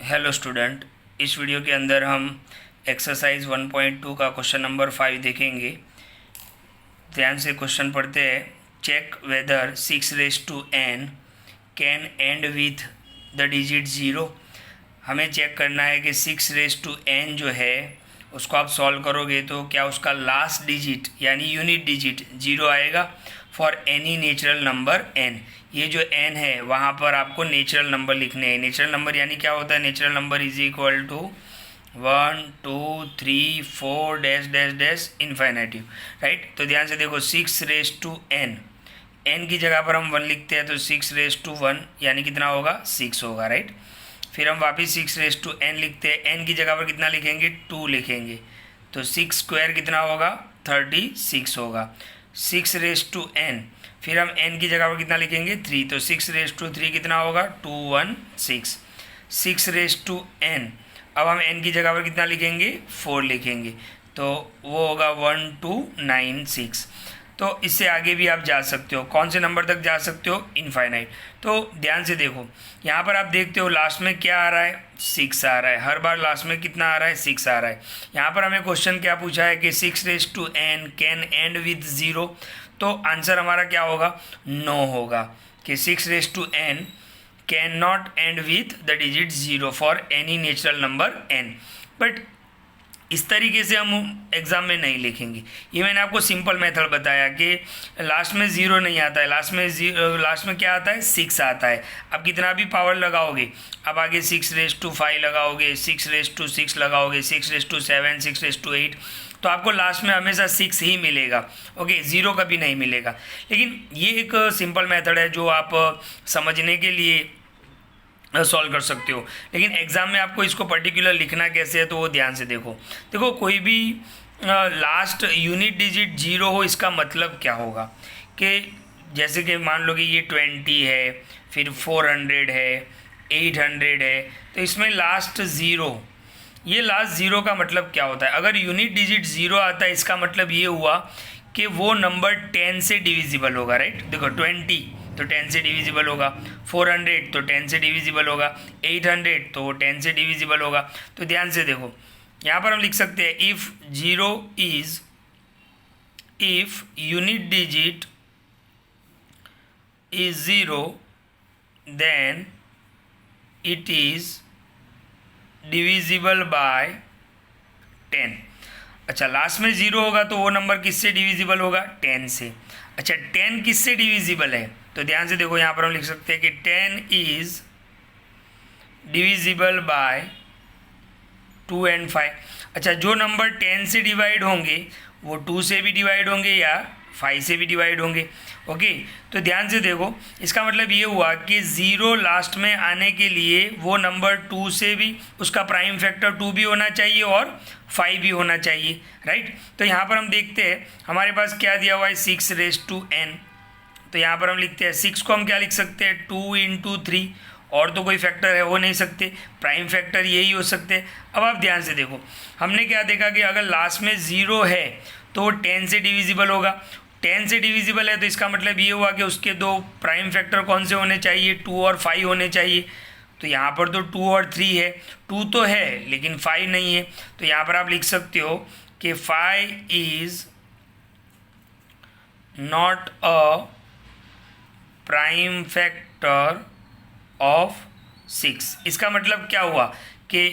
Hello student, इस video के अंदर हम एक्सरसाइज 1.2 का क्वेश्चन नंबर 5 देखेंगे। ध्यान से क्वेश्चन पढ़ते हैं। Check whether 6 raise to n can end with the digit 0। हमें चेक करना है कि 6 रेज टू n जो है उसको आप सॉल्व करोगे तो क्या उसका लास्ट डिजिट यानी यूनिट डिजिट 0 आएगा for any natural number n। ये जो n है वहाँ पर आपको नेचुरल नंबर लिखने हैं। नेचुरल नंबर यानी क्या होता है? Natural number is equal to 1 2 3 4 dash dash dash infinitive, right. तो ध्यान से देखो 6 रेज टू n, n की जगह पर हम 1 लिखते हैं तो 6 रेज टू 1 यानी कितना होगा? 6 होगा, राइट। फिर हम वापस 6 रेज टू n लिखते हैं, n की जगह पर कितना लिखेंगे? 2 लिखेंगे तो 6 स्क्वायर कितना होगा? 36 होगा। 6 रेज टू n, फिर हम n की जगह पर कितना लिखेंगे? 3, तो 6 रेज टू 3 कितना होगा? 216। 6 रेज टू n, अब हम n की जगह पर कितना लिखेंगे? 4 लिखेंगे तो वो होगा 1296। तो इससे आगे भी आप जा सकते हो। कौन से नंबर तक जा सकते हो? इनफाइनाइट। तो ध्यान से देखो, यहाँ पर आप देखते हो लास्ट में क्या आ रहा है? 6 आ रहा है। हर बार लास्ट में कितना आ रहा है? 6 आ रहा है। यहाँ पर हमें क्वेश्चन क्या पूछा है कि 6 raise to n can end with 0। तो आंसर हमारा क्या होगा? नो होगा कि 6 raise to n can not end with the digit 0 for any natural number n। But इस तरीके से हम एग्ज़ाम में नहीं लिखेंगे। ये मैंने आपको सिंपल मेथड बताया कि लास्ट में 0 नहीं आता है, लास्ट में क्या आता है? 6 आता है। अब कितना भी पावर लगाओगे, अब आगे 6 रेज टू 5 लगाओगे, 6 रेज टू 6 लगाओगे, 6 रेज टू 7, 6 रेज टू 8, तो आपको लास्ट में हमेशा 6 ही मिलेगा। ओके, 0 कभी नहीं मिलेगा। लेकिन ये एक सिंपल मेथड है जो आप समझने के लिए सॉल्व कर सकते हो। लेकिन एग्ज़ाम में आपको इसको पर्टिकुलर लिखना कैसे है तो वो ध्यान से देखो कोई भी लास्ट यूनिट डिजिट 0 हो, इसका मतलब क्या होगा कि जैसे कि मान लो कि ये 20 है, फिर 400 है, 800 है, तो इसमें लास्ट 0, ये लास्ट 0 का मतलब क्या होता है? अगर यूनिट डिजिट 0 आता है इसका मतलब ये हुआ कि वो नंबर 10 से डिविजिबल होगा, राइट। देखो 20 तो 10 से डिविजिबल होगा, 400 तो 10 से डिविजिबल होगा, 800 तो वो 10 से डिविजिबल होगा। तो ध्यान से देखो, यहाँ पर हम लिख सकते हैं if unit digit is 0 then it is divisible by 10। अच्छा, लास्ट में 0 होगा तो वो नंबर किससे डिविजिबल होगा? 10 से। अच्छा, 10 किससे डिविजिबल है? तो ध्यान से देखो, यहाँ पर हम लिख सकते हैं कि 10 इज डिविजिबल बाय 2 and 5। अच्छा, जो नंबर 10 से डिवाइड होंगे वो 2 से भी डिवाइड होंगे या 5 से भी डिवाइड होंगे। ओके, तो ध्यान से देखो, इसका मतलब ये हुआ कि 0 लास्ट में आने के लिए वो नंबर 2 से भी, उसका प्राइम फैक्टर 2 भी होना चाहिए और 5 भी होना चाहिए, राइट। तो यहाँ पर हम देखते हैं हमारे पास क्या दिया हुआ है? 6 रेज टू n। तो यहाँ पर हम लिखते हैं 6 को हम क्या लिख सकते हैं? 2 into 3, और तो कोई फैक्टर है हो नहीं सकते, प्राइम फैक्टर यही हो सकते हैं। अब आप ध्यान से देखो, हमने क्या देखा कि अगर लास्ट में 0 है तो वो 10 से डिविजिबल होगा। 10 से डिविजिबल है तो इसका मतलब ये हुआ कि उसके दो प्राइम फैक्टर कौन से होने चाहिए? 2 और 5 होने चाहिए। तो यहाँ पर तो 2 और 3 है, 2 तो है लेकिन 5 नहीं है। तो यहाँ पर आप लिख सकते हो कि 5 is not a prime factor of 6। इसका मतलब क्या हुआ कि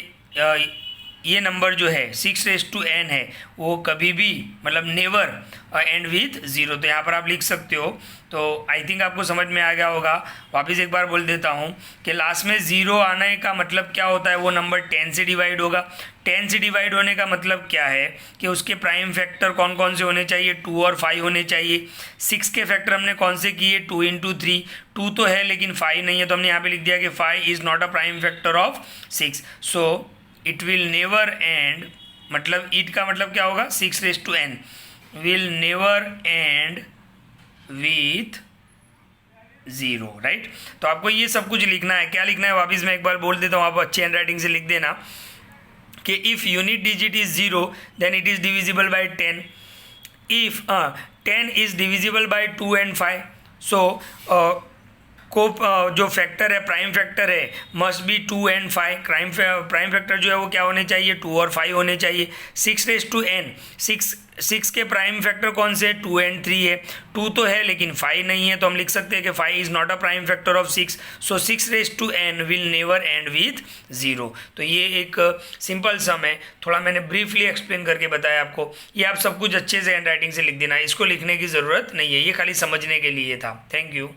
ये नंबर जो है 6 रेज टू n है वो कभी भी मतलब नेवर एंड विथ 0। तो यहाँ पर आप लिख सकते हो। तो आई थिंक आपको समझ में आ गया होगा। वापस एक बार बोल देता हूँ कि लास्ट में 0 आने का मतलब क्या होता है? वो नंबर 10 से डिवाइड होगा। 10 से डिवाइड होने का मतलब क्या है कि उसके प्राइम फैक्टर कौन कौन से होने चाहिए? 2 और 5 होने चाहिए। 6 के फैक्टर हमने कौन से किए? 2 into 3, 2 तो है लेकिन 5 नहीं है, तो हमने यहाँ पे लिख दिया कि 5 is not a prime factor of 6। So it will never end, मतलब इट का मतलब क्या होगा? 6 raise to n will never end with 0, right. तो आपको ये सब कुछ लिखना है। क्या लिखना है? वापस मैं एक बार बोल देता हूँ, आप अच्छी हैंड राइटिंग से लिख देना कि if unit digit is 0 then it is divisible by 10। If 10 is divisible by 2 and 5, so को जो फैक्टर है, प्राइम फैक्टर है, must be 2 and 5। Prime factor जो है वो क्या होने चाहिए, 2 और 5 होने चाहिए। 6n, 6 के प्राइम फैक्टर कौन से, 2 and 3 है। 2 तो है लेकिन 5 नहीं है, तो हम लिख सकते हैं कि 5 is not a prime factor of 6। So 6n will never end with 0। तो ये एक सिंपल सम है, थोड़ा मैंने ब्रीफली एक्सप्लेन करके बताया आपको। ये आप सब कुछ अच्छे से हैंड राइटिंग से लिख देना, इसको लिखने की ज़रूरत नहीं है, ये खाली समझने के लिए था। Thank you.